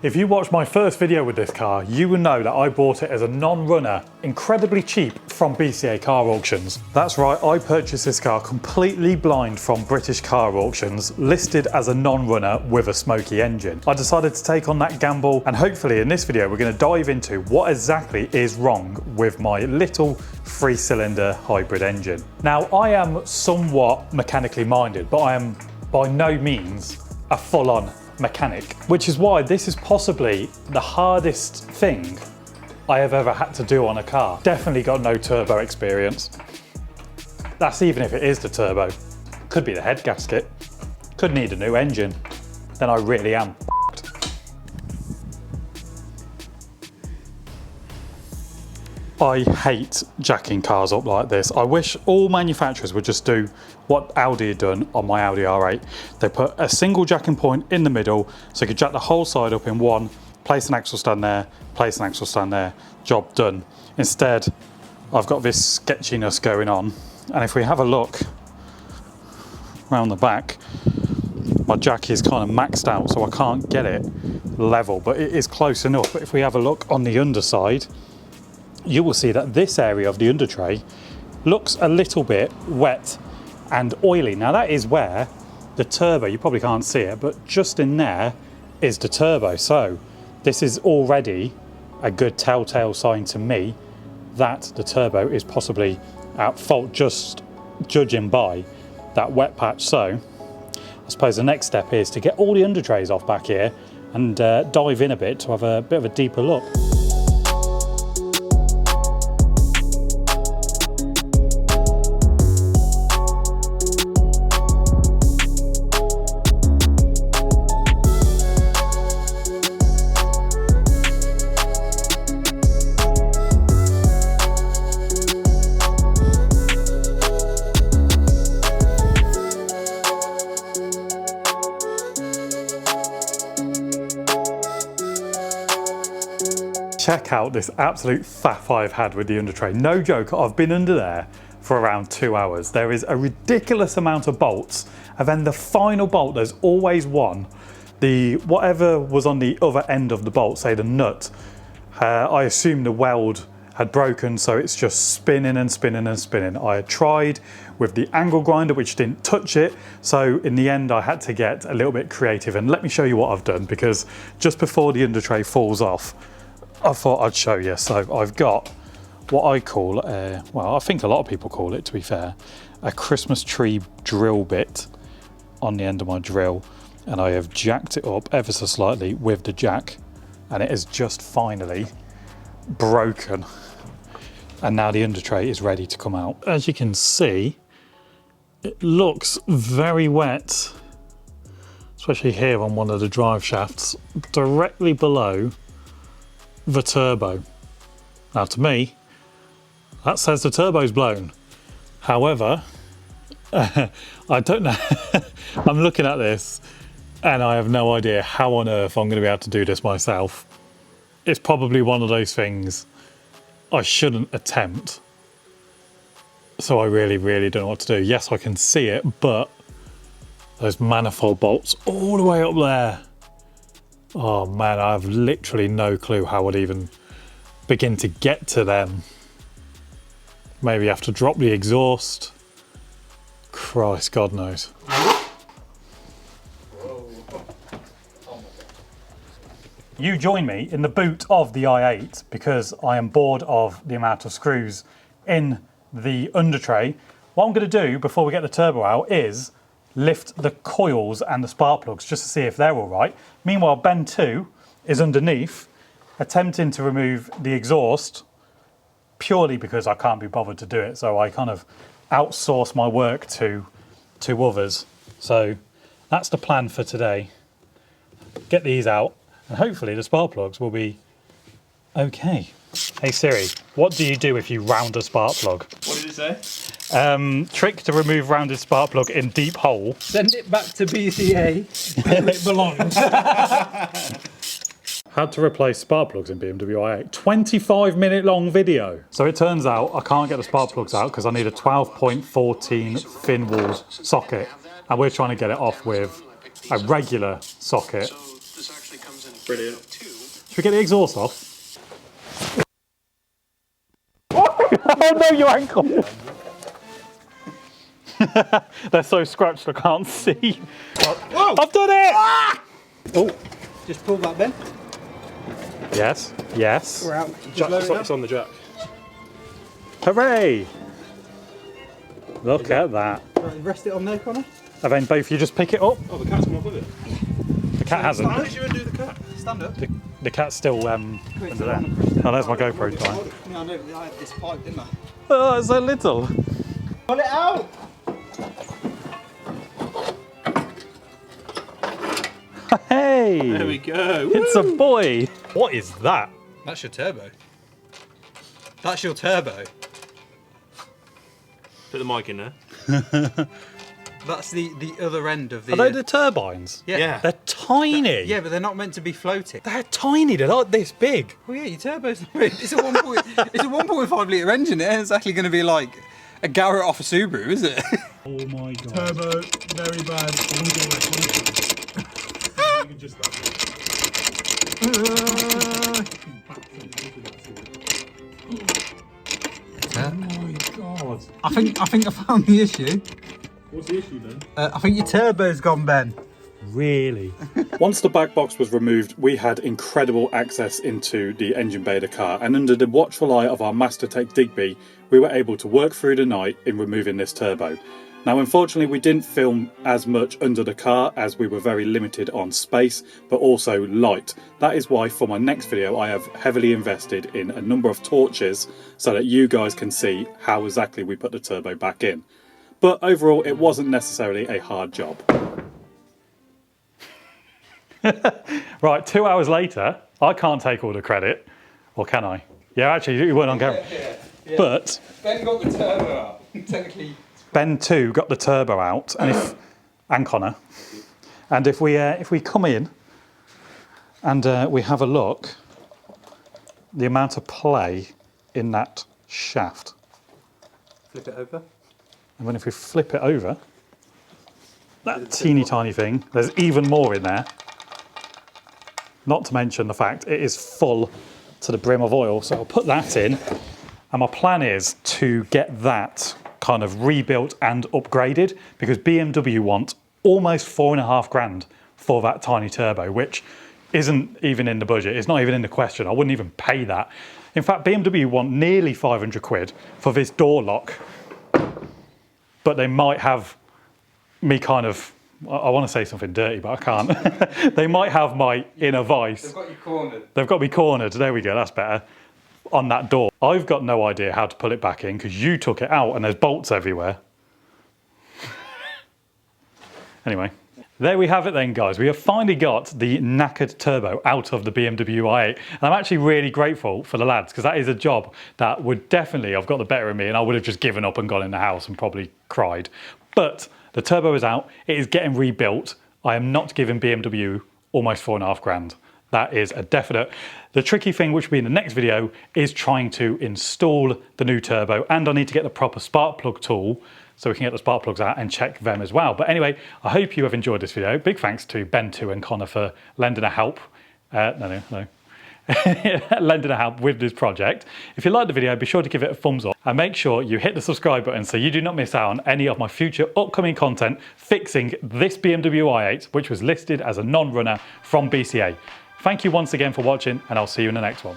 If you watched my first video with this car, you will know that I bought it as a non-runner, incredibly cheap from BCA car auctions. That's right, I purchased this car completely blind from British car auctions, listed as a non-runner with a smoky engine. I decided to take on that gamble, and hopefully in this video we're going to dive into what exactly is wrong with my little 3-cylinder hybrid engine. Now, I am somewhat mechanically minded, but I am by no means a full-on mechanic, which is why this is possibly the hardest thing I have ever had to do on a car. Definitely got no turbo experience. That's even if it is the turbo. Could be the head gasket. Could need a new engine. Then I really am f***ed. I hate jacking cars up like this. I wish all manufacturers would just do what Audi had done on my Audi R8. They put a single jacking point in the middle so you could jack the whole side up in one, place an axle stand there, place an axle stand there, job done. Instead, I've got this sketchiness going on. And if we have a look around the back, my jack is kind of maxed out, so I can't get it level, but it is close enough. But if we have a look on the underside, you will see that this area of the undertray looks a little bit wet and oily. Now that is where the turbo, you probably can't see it, but just in there is the turbo. So this is already a good telltale sign to me that the turbo is possibly at fault, just judging by that wet patch. So I suppose the next step is to get all the undertrays off back here and dive in a bit to have a bit of a deeper look. Check out this absolute faff I've had with the undertray. No joke, I've been under there for around 2 hours. There is a ridiculous amount of bolts, and then the final bolt, there's always one. Whatever was on the other end of the bolt, say the nut, I assume the weld had broken, so it's just spinning and spinning and spinning. I had tried with the angle grinder, which didn't touch it, so in the end I had to get a little bit creative, and let me show you what I've done, because just before the undertray falls off, I thought I'd show you. So I've got what I call, well, I think a lot of people call it, to be fair, a Christmas tree drill bit on the end of my drill, and I have jacked it up ever so slightly with the jack, and it is just finally broken. And now the undertray is ready to come out. As you can see, it looks very wet, especially here on one of the drive shafts, directly below the turbo. Now to me, that says the turbo's blown. However, I don't know. I'm looking at this and I have no idea how on earth I'm going to be able to do this myself. It's probably one of those things I shouldn't attempt. So I really don't know what to do. Yes, I can see it, but those manifold bolts all the way up there. Oh man, I have literally no clue how I'd even begin to get to them. Maybe have to drop the exhaust. Christ, God knows. You join me in the boot of the i8 because I am bored of the amount of screws in the undertray. What I'm going to do before we get the turbo out is lift the coils and the spark plugs just to see if they're all right. Meanwhile, Ben 2 is underneath attempting to remove the exhaust purely because I can't be bothered to do it. So I kind of outsource my work to others. So that's the plan for today. Get these out and hopefully the spark plugs will be okay. Hey Siri, what do you do if you round a spark plug? What did it say? Trick to remove rounded spark plug in deep hole. Send it back to BCA where it belongs. Had to replace spark plugs in BMW i8. 25-minute long video. So it turns out I can't get the spark plugs out because I need a 12.14 thin wall socket, and we're trying to get it off with a regular socket. Brilliant. Should we get the exhaust off? Oh no, your ankle! They're so scratched I can't see. Whoa! I've done it! Ah! Oh, Just pull that then. yes, yes. We're out. Jack, it's on the jack. Hooray! Look at that. Right, rest it on there, Connor. And then both you just pick it up. Oh, the cat's come off with it. The cat hasn't. How did you undo the cat? Stand up. The cat's still under there. Oh, there's my GoPro time. Yeah, I know. I had this pipe, didn't I? Oh, it's so little. Pull it out. Hey! There we go. It's a boy. What is that? That's your turbo. That's your turbo. Put the mic in there. That's the other end of the. Are they the turbines? Yeah. They're tiny. Yeah, but they're not meant to be floating. They're tiny. They're like this big. Oh yeah, your turbo's it's a 1.5 litre engine. It ain't actually going to be like a Garrett off a Subaru, is it? Oh my god. Turbo, very bad. You can just Oh my god. I think I found the issue. What's the issue then? I think your turbo's gone, Ben. Really? Once the back box was removed, we had incredible access into the engine bay of the car, and under the watchful eye of our Master Tech Digby, we were able to work through the night in removing this turbo. Now, unfortunately, we didn't film as much under the car as we were very limited on space, but also light. That is why for my next video, I have heavily invested in a number of torches so that you guys can see how exactly we put the turbo back in. But overall, it wasn't necessarily a hard job. Right, 2 hours later, I can't take all the credit, or can I? Yeah, actually, you weren't on camera. Yeah. But Ben got the turbo out. Technically. Ben too got the turbo out, and Connor. And if we come in and we have a look, the amount of play in that shaft. Flip it over. And then if we flip it over, that teeny tiny thing, there's even more in there. Not to mention the fact it is full to the brim of oil. So I'll put that in. And my plan is to get that kind of rebuilt and upgraded, because BMW want almost £4,500 for that tiny turbo, which isn't even in the budget. It's not even in the question. I wouldn't even pay that. In fact, BMW want nearly 500 quid for this door lock, but they might have me kind of, I want to say something dirty, but I can't. They might have my inner vice. They've got you cornered. They've got me cornered. There we go, that's better. On that door. I've got no idea how to pull it back in because you took it out and there's bolts everywhere. Anyway, there we have it then, guys. We have finally got the knackered turbo out of the BMW i8. And I'm actually really grateful for the lads, because that is a job that would definitely have got the better of me, and I would have just given up and gone in the house and probably cried. But the turbo is out. It is getting rebuilt. I am not giving BMW almost £4,500. That is a definite. The tricky thing, which will be in the next video, is trying to install the new turbo, and I need to get the proper spark plug tool so we can get the spark plugs out and check them as well. But anyway, I hope you have enjoyed this video. Big thanks to Ben too and Connor for lending a help. No. Lending a help with this project. If you liked the video, be sure to give it a thumbs up and make sure you hit the subscribe button so you do not miss out on any of my future upcoming content fixing this BMW i8, which was listed as a non-runner from BCA. Thank you once again for watching, and I'll see you in the next one.